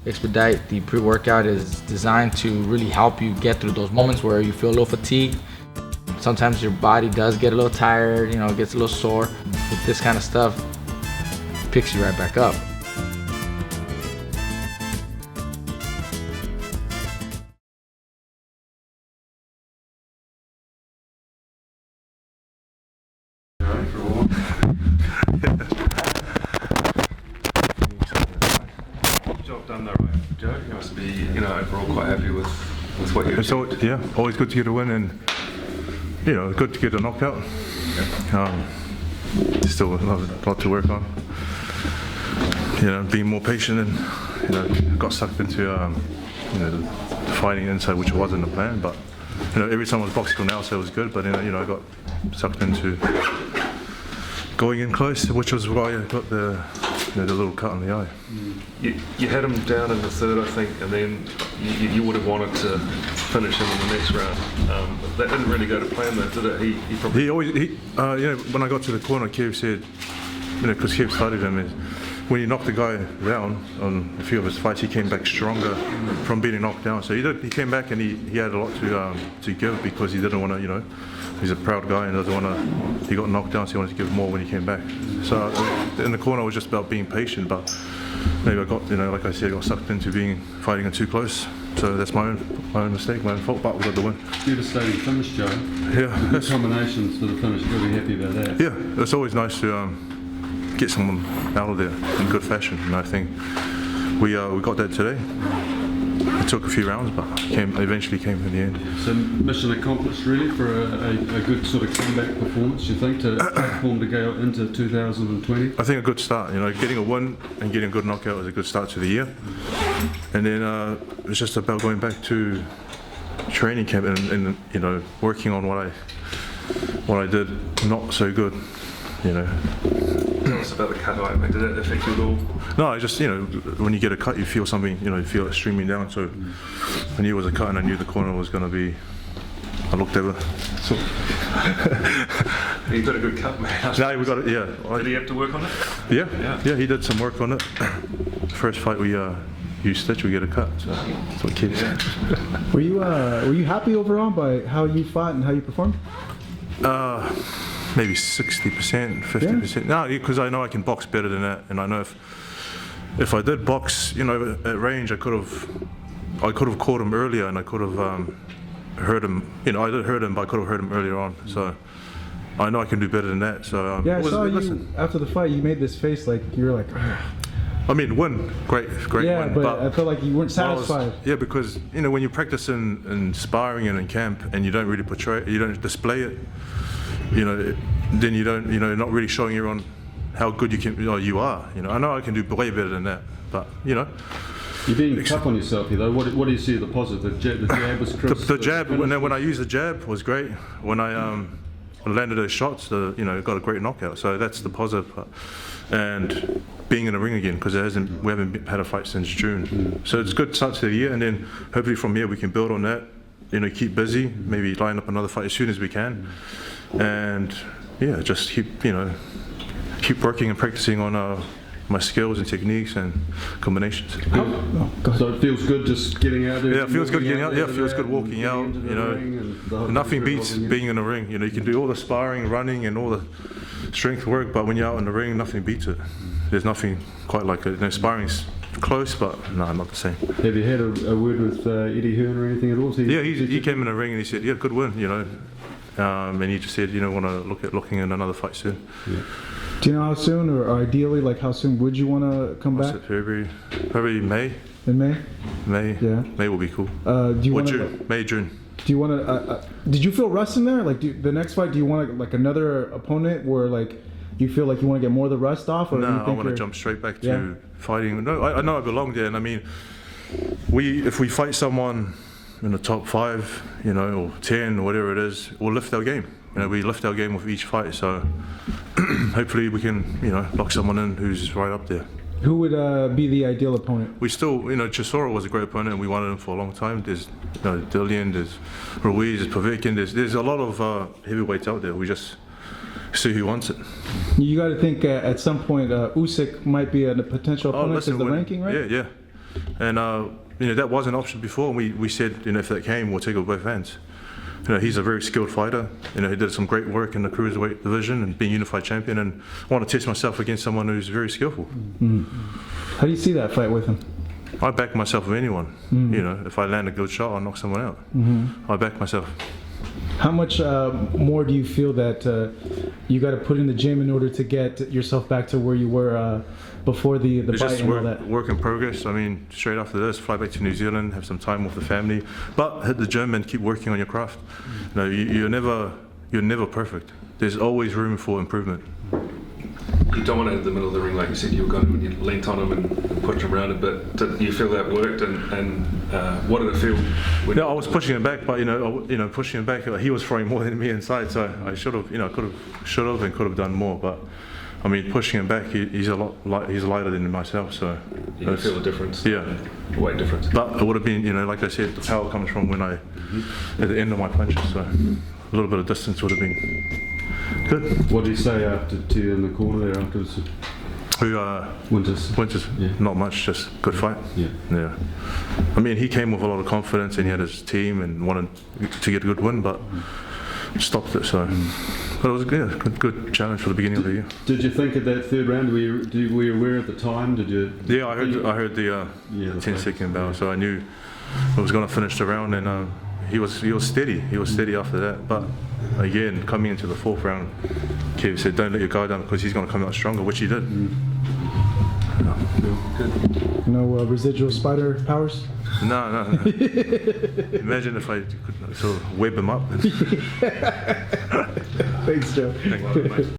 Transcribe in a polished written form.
Expedite, the pre-workout, is designed to really help you get through those moments where you feel a little fatigued. Sometimes your body does get a little tired, you know, it gets a little sore. With this kind of stuff, it picks you right back up. Job done though, right, Joe? You must be, you know, overall quite happy with what you're doing. Yeah, always good to get a win, and you know, good to get a knockout. Still a lot to work on. You know, being more patient, and you know, got sucked into you know, the fighting inside, which wasn't the plan. But you know, every time I was boxing now, so it was good. But you know, I got sucked into going in close, which was why I got the little cut on the eye. You had him down in the third, I think, and then you would have wanted to finish him in the next round. That didn't really go to plan though, did it? He probably... you know, when I got to the corner, Kev said, you know, because Kev started him, is when he knocked the guy down on a few of his fights, he came back stronger from being knocked down. So he came back, and he had a lot to give, because he didn't want to, you know, he's a proud guy and doesn't want to. He got knocked down, so he wanted to give more when he came back. So in the corner, it was just about being patient. But maybe I got, you know, like I said, I got sucked into fighting too close. So that's my own mistake, my own fault. But we got the win. Devastating finish, Joe. Yeah, good combinations for the finish. You'll be happy about that. Yeah, it's always nice to get someone out of there in good fashion, and I think we got that today. It took a few rounds, but eventually came in the end. So mission accomplished, really, for a good sort of comeback performance, you think, to platform to go into 2020? I think a good start. You know, getting a win and getting a good knockout was a good start to the year. And then it was just about going back to training camp and you know, working on what I did not so good. You know. Tell us about the cut eye, mate. Did it affect you at all? No, I just, you know, when you get a cut, you feel something, you know, you feel it streaming down. So I knew it was a cut, and I knew the corner was going to be. I looked over. So you got a good cut, man. No, we got it. Yeah. Did he have to work on it? Yeah. He did some work on it. First fight we use stitch, we get a cut. So that's what kids. Yeah. Were you happy overall by how you fought and how you performed? Maybe 60%, 50%. Yeah. No, because I know I can box better than that, and I know if I did box, you know, at range, I could have caught him earlier, and I could have hurt him. You know, I did hurt him, but I could have hurt him earlier on. So I know I can do better than that. So yeah, I saw you after the fight. You made this face like you were like. Ugh. I mean, win, great yeah, win. But I felt like you weren't satisfied. Yeah, because you know, when you practice in sparring and in camp, and you don't really portray, you don't display it. You know, then you don't, you know, not really showing everyone how good you are. You know, I know I can do way better than that, but you know. You're being tough on yourself here, though. What do you see the positive? The jab was crisp. The jab, when I used the jab, was great. When I landed those shots, you know, got a great knockout. So that's the positive part. And being in the ring again, because we haven't had a fight since June. So it's a good start to the year, and then hopefully from here we can build on that. You know, keep busy, maybe line up another fight as soon as we can. And yeah, just keep working and practicing on my skills and techniques and combinations. So it feels good just getting out there. Yeah, it feels good getting out. Yeah, it feels good walking out. You know, nothing beats being in the ring. You know, you can do all the sparring, running, and all the strength work, but when you're out in the ring, nothing beats it. There's nothing quite like it. You know, sparring's close, but no, not the same. Have you had a word with Eddie Hearn or anything at all? Yeah, he came in the ring and he said, "Yeah, good win." You know. And he just said, you know, want to looking at another fight soon. Yeah. Do you know how soon, or ideally, like how soon would you want to come back? February, probably May. In May? May. Yeah. May will be cool. Do you want June? May, June. Do you want to? Did you feel rust in there? Like the next fight, do you want like another opponent where like you feel like you want to get more of the rust off? Or no, do you think I want to jump straight back to fighting. No, I know I belong there, and I mean, if we fight someone in the top 5, you know, or 10, or whatever it is, we'll lift our game. You know, we lift our game with each fight. So hopefully we can, you know, lock someone in who's right up there. Who would be the ideal opponent? We still, you know, Chisora was a great opponent, and we wanted him for a long time. There's, you know, Dillian, there's Ruiz, there's Povetkin, there's a lot of heavyweights out there. We just see who wants it. You got to think at some point Usyk might be a potential opponent because the ranking, right? Yeah. And that was an option before. And we said, if that came, we'll take it with both hands. He's a very skilled fighter. He did some great work in the cruiserweight division and being unified champion. And I want to test myself against someone who's very skillful. How do you see that fight with him? I back myself with anyone. If I land a good shot, I'll knock someone out. I back myself. How much more do you feel that you got to put in the gym in order to get yourself back to where you were before the It's fight just and all that? work in progress. I mean, straight after this, fly back to New Zealand, have some time with the family, but hit the gym and keep working on your craft. You're never perfect. There's always room for improvement. You dominated the middle of the ring, like you said. You were going and you leant on him and pushed him around a bit. Did you feel that worked? And what did it feel? When I was pushing him back, but pushing him back, he was throwing more than me inside. So I should have and could have done more. But I mean, pushing him back, he's he's lighter than myself. So you can feel the difference. Yeah, the weight difference. But it would have been, like I said, the power comes from when at the end of my punches. So a little bit of distance would have been good. What did he say after to you in the corner there afterwards? Who? Winters. Yeah. Not much, just good fight. Yeah. I mean, he came with a lot of confidence and he had his team and wanted to get a good win, but stopped it. So, but it was a good challenge for the beginning of the year. Did you think at that third round? Were you aware at the time? Did you? Yeah, I heard the 10-second bell, so I knew I was going to finish the round, and he was steady. He was steady after that, but. Again, coming into the fourth round, Kev said, "Don't let your guard down because he's going to come out stronger," which he did. Good. No residual spider powers? No. Imagine if I could sort of web him up. Thanks, Joe. Thank you.